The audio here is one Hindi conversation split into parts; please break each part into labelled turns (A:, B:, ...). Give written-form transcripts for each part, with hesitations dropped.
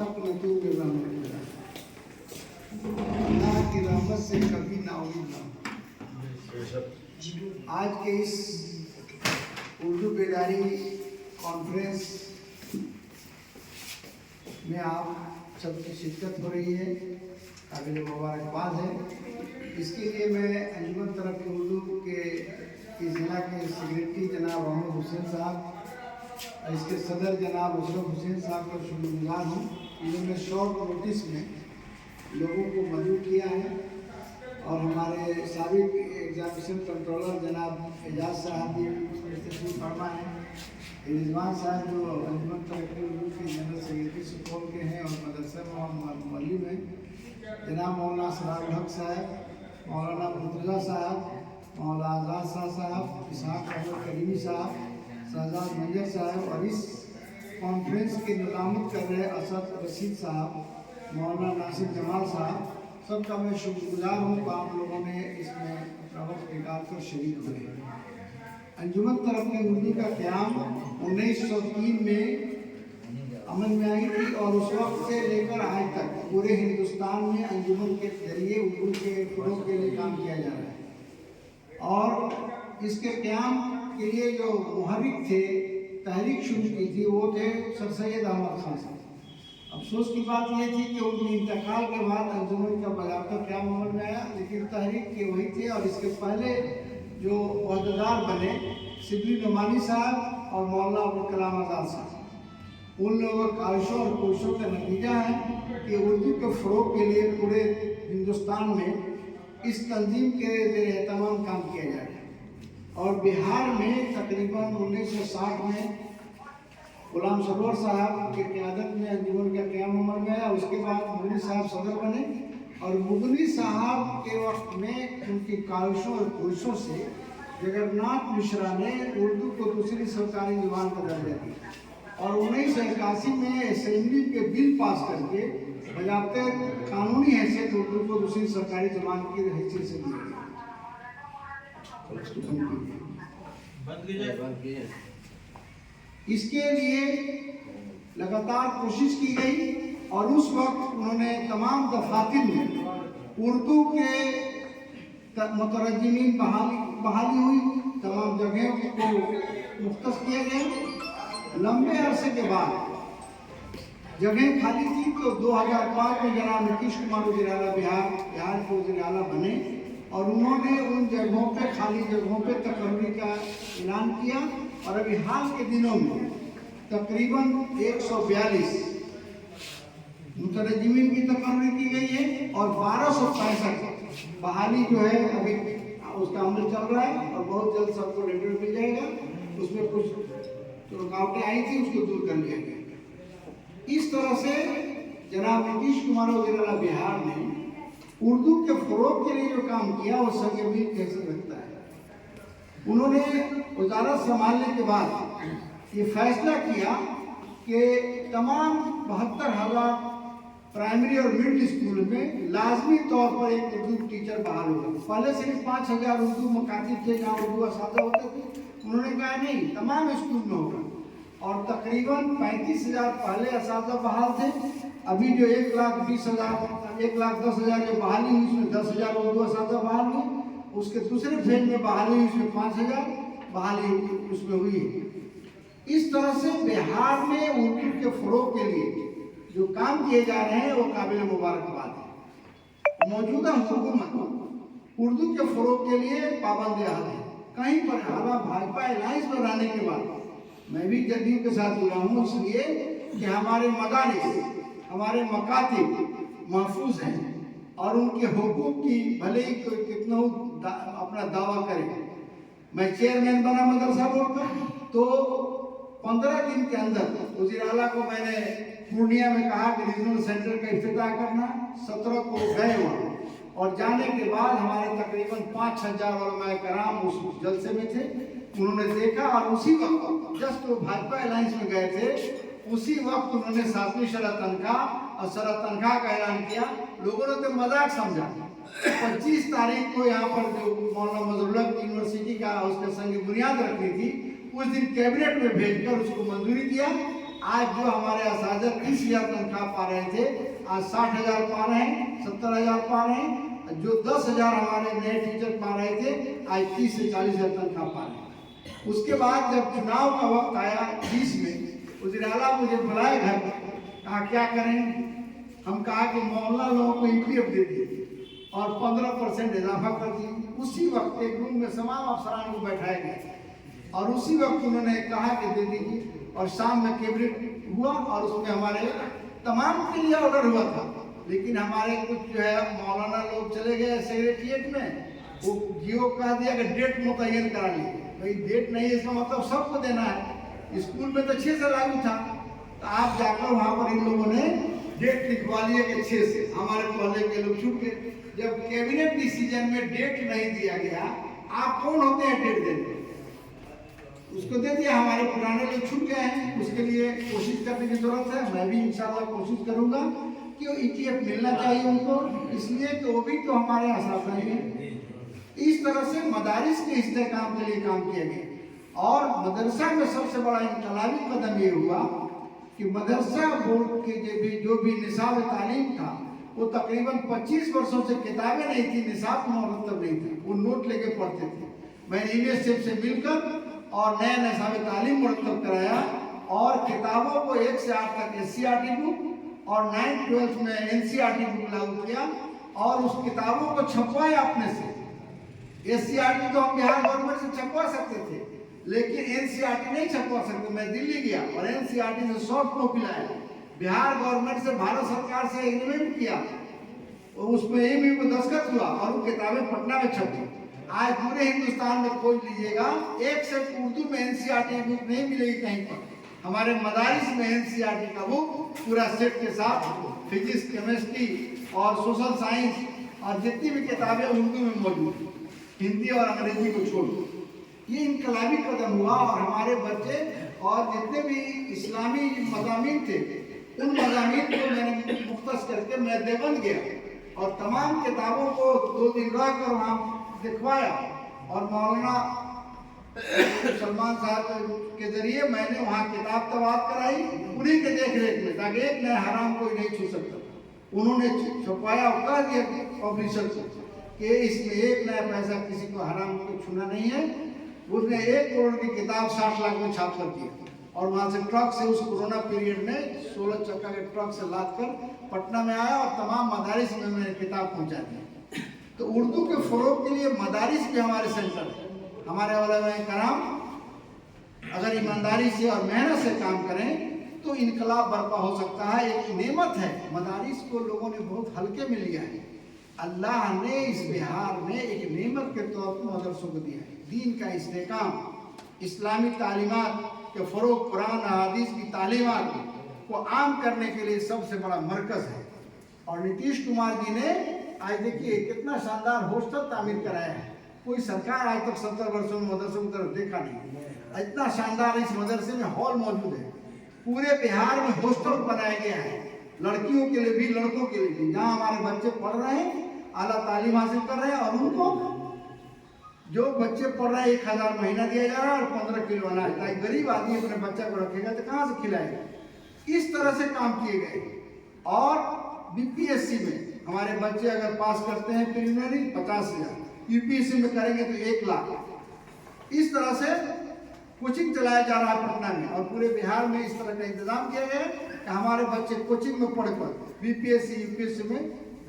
A: तकनतू मिन रहमतिल्लाह, अल्लाह की रहमत से कभी नाउमीद ना हो। आज के इस उर्दू बेदारी कॉन्फ्रेंस में आप सबकी शिरकत हो रही है, काबिल मुबारकबाद है। इसके लिए मैं अंजुमन तरक्की उर्दू के इस ज़िला के सेक्रेटरी जनाब मोहम्मद हुसैन साहब, इसके सदर जनाब अशरफ हुसैन साहब का शुक्रगुजार हूँ। इन्होंने शॉर्ट नोटिस में लोगों को मदद किया है और हमारे साबिक एग्जामिनेशन कंट्रोलर जनाब एजाज साहब भी उसमें तशरीफ फरमा है। रिजवान साहब जो अंजुमन तरक्की उर्दू के जनरल सेक्रेटरी सुपौल के हैं और मदरसा मौलवी में जनाब मौलाना सरार हक साहब, मौलाना मुर्तज़ा साहब, मौलाना आज़ाद शाह साहब, इसहाक अहमद करीमी साहब, शहजाद मंजर साहब और इस कॉन्फ्रेंस की निज़ामत कर रहे असद रशीद साहब, मौलाना नासिर जमाल साहब, सबका मैं शुक्रगुजार हूँ कि आप लोगों ने इसमें अपना वक्त निकाल कर शरीक हुए। अंजुमन तरक्की उर्दू का क़याम 1903 में अमल में आई थी और उस वक्त से लेकर आज तक पूरे हिंदुस्तान में अंजुमन के जरिए उर्दू के फ़रोग़ के लिए काम किया जा रहा है। और इसके क़याम के लिए जो मुहर्रिक थे, तहरीक शुरू की थी, वो थे सर सैयद अहमद खान साहब। अफसोस की बात यह थी कि उनके इंतकाल के बाद अंजुमन का बज़ाब्ता क़याम अमल में आया, लेकिन तहरीक के वही थे। और इसके पहले जो अहदेदार बने सिबली नुमानी साहब और मौलाना अबुल कलाम आज़ाद साहब, उन लोगों के काविशों और कोशिशों का नतीजा है कि उर्दू के फ़रोग़ के लिए पूरे हिंदुस्तान में इस तंजीम के ज़ेर एहतमाम काम किया जा रहा है। और बिहार में तकरीबन 1960 में गुलाम सरवर साहब की क़यादत में अंजुमन का क़याम अमल में आया। उसके बाद मुगनी साहब सदर बने और मुगनी साहब के वक्त में उनकी काविशों और कोशिशों से जगन्नाथ मिश्रा ने उर्दू को दूसरी सरकारी ज़ुबान का दर्जा दिया और 1981 में असेंबली के बिल पास करके बजाते कानूनी हैसियत उर्दू को दूसरी सरकारी ज़ुबान की हैसियत से दी गई। इसके लिए लगातार कोशिश की गई और उस वक्त उन्होंने तमाम दफातर में उर्दू के मुतरज्जिमीन बहाली हुई, तमाम जगहों को मुख्तस किया गया। लंबे अरसे के बाद जगह खाली थी तो 2005 में जनाब नीतीश कुमार वज़ीर आला बिहार के वज़ीर आला बने और उन्होंने उन जगहों पे खाली जगहों पे तकर्री का ऐलान किया। और अभी हाल के दिनों में तकरीबन 142 मुतरज्जिमीन की तकर्री की गई है और 1265 बहाली जो है अभी उसका अमल चल रहा है और बहुत जल्द सबको लेटर मिल जाएगा। उसमें कुछ तो रुकावटें आई थी, उसको दूर कर लिया गया। इस तरह से जनाब नीतीश कुमार वज़ीर आला बिहार ने उर्दू के फ़रोग़ के लिए जो काम किया वो सरजमीन कैसे रखता है। उन्होंने वज़ारत संभालने के बाद ये फैसला किया कि तमाम 72,000 प्राइमरी और मिडिल स्कूल में लाजमी तौर पर एक उर्दू टीचर बहाल होगा। पहले सिर्फ 5,000 उर्दू मकातिब थे जहाँ उर्दू असातिज़ा होते थे। उन्होंने कहा नहीं, तमाम स्कूल में होगा और तकरीबन 35,000 पहले असातिज़ा बहाल थे। अभी जो 1,10,000 जो बहाली हुई उसमें 10,000 उर्दू असातिज़ा बहाल हुई। उसके दूसरे फेज में बहाली हुई, उसमें 5,000 बहाली उसमें हुई है। इस तरह से बिहार में उर्दू के फ़रोग़ के लिए जो काम किए जा रहे हैं वो काबिल मुबारकबाद है। मौजूदा हुकूमत उर्दू के फ़रोग़ के लिए पाबंद है कहीं पर। हाला भाजपा अलायंस में रहने के बाद मैं भी जदयू के साथ जुड़ा हूँ, इसलिए कि हमारे मदारिस, हमारे मकातिब महफूज हैं और उनके हुकूक की भले ही कोई कितना अपना दावा करे। मैं चेयरमैन बना मदरसा बोर्ड का तो 15 दिन के अंदर वज़ीर आला को मैंने पूर्णिया में कहा कि रीजनल सेंटर का इफ्तिताह करना। 17 को गए वहाँ और जाने के बाद हमारे तकरीबन 5,000 उलमाए कराम उस जलसे में थे। उन्होंने देखा और उसी वक्त जस्ट वो भाजपा अलायंस में गए थे, उसी वक्त उन्होंने 7वीं शरह तनख्वाह और शरह तनख्वाह का ऐलान किया। लोगों ने तो मजाक समझा। 25 तारीख को यहाँ पर जो मौलाना मजरुल्लाह यूनिवर्सिटी का उसका संग बुनियाद रखनी थी, उस दिन कैबिनेट में भेजकर उसको मंजूरी दिया आज जो हमारे असाइज़ 30,000 तनख्वाह पा रहे थे, आज 60,000 पा रहे हैं, 70,000 पा रहे हैं। जो 10,000 हमारे नए टीचर पा रहे थे, आज 30 से 40,000 तनख्वाह पा रहे हैं। उसके बाद जब चुनाव का वक्त आया 20 में, वज़ीर-ए-आला मुझे बुलाए घर, कहा क्या करें? हम कहा कि मोहल्ला लोगों को EPF दे दिए और 15% इजाफा कर दिए। उसी वक्त एक रूम में तमाम अफसरान को बैठाया गया और उसी वक्त उन्होंने कहा कि दे दीजिए। और शाम में कैबिनेट हुआ और उसमें हमारे तमाम के लिए ऑर्डर हुआ था, लेकिन हमारे कुछ जो है मौलाना लोग चले गए सेक्रेटरिएट में, वो जियो कह दिया कि डेट मुतय्यन करा ली। भाई डेट नहीं है, इसका मतलब सबको देना है। स्कूल में तो 6 से लागू था, तो आप जाकर वहाँ पर इन लोगों ने डेट लिखवा लिए कि 6 से। हमारे पहले के लोग छूट गए। जब कैबिनेट डिसीजन में डेट नहीं दिया गया, आप कौन होते हैं डेट देने? उसको दे दिया, हमारे पुराने लोग छूट गए हैं। उसके लिए कोशिश करने की जरूरत है। मैं भी इंशाल्लाह कोशिश करूंगा कि वो ETF मिलना चाहिए उनको, इसलिए कि वो भी तो हमारे असातिज़ा हैं। इस तरह से मदारिस के इस्तेहकाम के लिए काम किया गया। और मदरसा में सबसे बड़ा इनकलाबी कदम ये हुआ कि मदरसा बोर्ड के जो भी निसाब तालीम था, वो तकरीबन 25 वर्षों से किताबें नहीं थी, निसाब मुरतब नहीं थी, वो नोट लेके पढ़ते थे। मैंने यूनिवर्सिटी से मिलकर और नया निसाब तालीम मुरतब कराया और किताबों को 1 से 8 तक SCERT बुक और 9-12 में NCERT बुक लागू किया और उस किताबों को छपवाया अपने से। SCERT तो हम बिहार गवर्नमेंट से छपवा सकते थे, लेकिन NCERT नहीं छपवा सकते। मैं दिल्ली गया और NCERT से सॉफ्ट कॉपी लाया, बिहार गवर्नमेंट से भारत सरकार से एग्रीमेंट किया, उसमें MOU को दस्तखत हुआ और वो किताबें पटना में छपी। आज पूरे हिंदुस्तान में खोज लीजिएगा, एक से उर्दू में NCERT बुक नहीं मिलेगी कहीं पर। हमारे मदारिस में NCERT का बुक पूरा सेट के साथ, फिजिक्स, केमिस्ट्री और सोशल साइंस और जितनी भी किताबें उर्दू में मौजूद, हिंदी और अंग्रेजी को छोड़। ये इनकलाबी कदम हुआ और हमारे बच्चे और जितने भी इस्लामी मज़ामीन थे, उन मज़ामीन को मैंने मुख्तस करके मैं देवबंद गया और तमाम किताबों को 2 दिन रह कर वहाँ दिखवाया। और मौलाना सलमान साहब के जरिए मैंने वहाँ किताब तबाद कराई उन्हीं के देख रेख में, ताकि एक नया हराम कोई नहीं छू सकता। उन्होंने छुपाया और कह दिया पब्लिशर को कि इसमें एक नया पैसा किसी को हराम को छूना नहीं है। उसने 1 करोड़ की किताब 60 लाख में छाप कर दिया और वहाँ से ट्रक से उस कोरोना पीरियड में 16 चक्का के ट्रक से लाद कर पटना में आया और तमाम मदारिस में मैंने किताब पहुँचा दी। तो उर्दू के फ़रोग के लिए मदारिस भी हमारे सेंटर है। हमारे उलमाए कराम अगर ईमानदारी से और मेहनत से काम करें तो इनकलाब बर्पा हो सकता है। एक नेमत है, मदारिस को लोगों ने बहुत हल्के में लिया है। अल्लाह ने इस बिहार में एक नेमत के तौर पर मदरसों को दिया है। दीन का इस्तेकाम, इस्लामी तालीमात के फ़रोग, कुरान हदीस की तालीमात को आम करने के लिए सबसे बड़ा मरकज़ है। और नीतीश कुमार जी ने आज देखिए कितना शानदार हॉस्टल तामीर कराया है। कोई सरकार आज तक 70 वर्षों में मदरसों की तरफ देखा नहीं। इतना शानदार इस मदरसे में हॉल मौजूद है। पूरे बिहार में हॉस्टल बनाया गया है, लड़कियों के लिए भी लड़कों के लिए भी, जहाँ हमारे बच्चे पढ़ रहे हैं, आला तालीम हासिल कर रहे हैं। और उनको जो बच्चे पढ़ रहे हैं 1000 महीना दिया जा रहा है और 15 किलो अनाज। ताकि गरीब आदमी अपने बच्चा को रखेगा तो कहाँ से खिलाएगा। इस तरह से काम किए गए। और BPSC में हमारे बच्चे अगर पास करते हैं प्रीलिमिनरी 50,000, UPSC में करेंगे तो 1 लाख। इस तरह से कोचिंग चलाया जा रहा है पटना में और पूरे बिहार में इस तरह का इंतजाम किया गया है कि हमारे बच्चे कोचिंग में पढ़कर BPSC UPSC में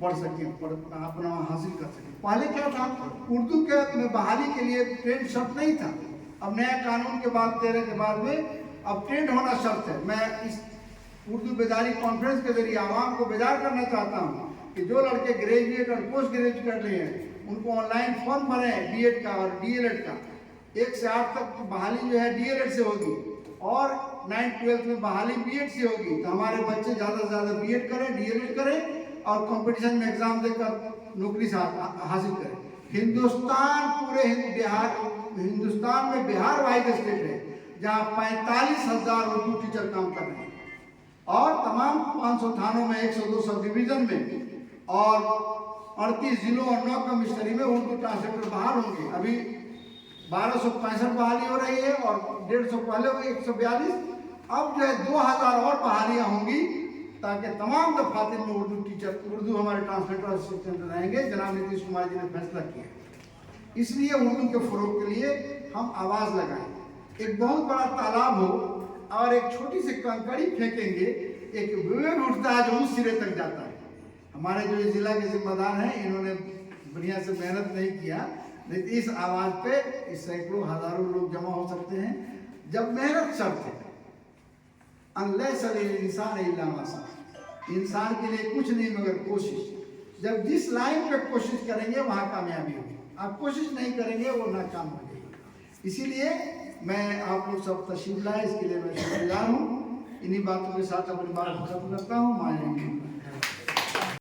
A: पढ़ सकें, अपना हासिल कर सकें। पहले क्या था, उर्दू के में बहाली के लिए ट्रेंड शर्त नहीं था। अब नया कानून के बाद 13 के बाद में अब ट्रेंड होना शर्त है। मैं इस उर्दू बेदारी कॉन्फ्रेंस के जरिए आवाम को बेदार करना चाहता हूँ कि जो लड़के ग्रेजुएट और पोस्ट ग्रेजुएट कर रहे हैं उनको ऑनलाइन फॉर्म भरें B.Ed का और D.El.Ed का। 1 से 8 तक बहाली जो है D.El.Ed से होगी और 9-12 में बहाली B.Ed से होगी। तो हमारे बच्चे ज़्यादा से ज़्यादा B.Ed करें, D.El.Ed करें और कंपटीशन में एग्जाम देकर नौकरी हासिल करें। हिंदुस्तान पूरे हिंदुस्तान में बिहार वाहिद स्टेट है जहाँ 45,000 उर्दू टीचर काम कर रहे हैं और तमाम 500 थानों में 102 सब डिवीजन में और 38 जिलों और 9 कमिश्नरी में उर्दू ट्रांसलेटर बहाल होंगे। अभी 1265 बहाली हो रही है और 150 पहले हुई 142 अब जो है 2000 और बहालियाँ होंगी ताकि तमाम दफातर में उर्दू हमारे ट्रांसलेटर असिस्टेंट रहेंगे। जनाब नीतीश कुमार जी ने फैसला किया, इसलिए उर्दू के फ़रोग के लिए हम आवाज़ लगाएं। एक बहुत बड़ा तालाब हो और एक छोटी सी कंकड़ी फेंकेंगे, एक वेव उठता है जो उस सिरे तक जाता है। हमारे जो जिला के जिम्मेदार हैं, इन्होंने बढ़िया से मेहनत नहीं किया, नहीं तो इस आवाज़ पे इस सैकड़ों हज़ारों लोग जमा हो सकते हैं। जब मेहनत शर्त है, इंसान इंसान के लिए कुछ नहीं मगर कोशिश। जब जिस लाइन पे कोशिश करेंगे वहाँ कामयाबी होगी, आप कोशिश नहीं करेंगे वो नाकाम हो जाएगी। इसीलिए मैं आप लोग सब तशरीफ लाए, इसके लिए मैं शुक्रगुजार हूँ। इन्हीं बातों के साथ अपनी बात खत्म करता हूँ।